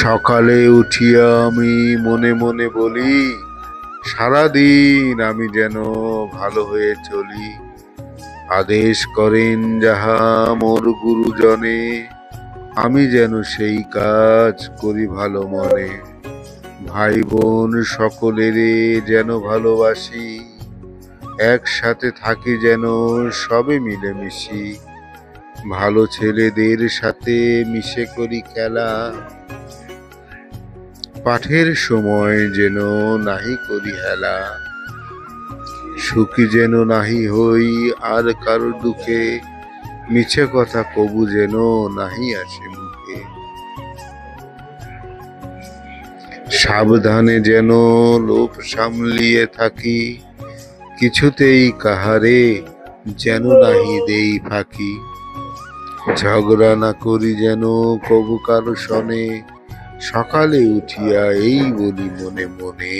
সকালে উঠিয়া আমি মনে মনে বলি, সারাদিন আমি যেন ভালো হয়ে চলি। আদেশ করেন যাহা মোর গুরুজনে, আমি যেন সেই কাজ করি ভালো মনে। ভাই বোন সকলেরে যেন ভালোবাসি, একসাথে থাকি যেন সবে মিলেমিশি। ভালো ছেলেদের সাথে মিশে করি খেলা, পাঠের সময় যেন নাহি করি হেলা। সুখী যেন নাহি হই আর কারো দুঃখে, মিছে কথা কবু যেন নাহি আসে মুখে। সাবধানে যেন লোভ সামলিয়ে থাকি, কিছুতেই কাহারে যেন নাহি দেই ফাঁকি। ঝগড়া না করি যেন কবু কারো সনে, সকালে উঠিয়া এই বলি মনে মনে।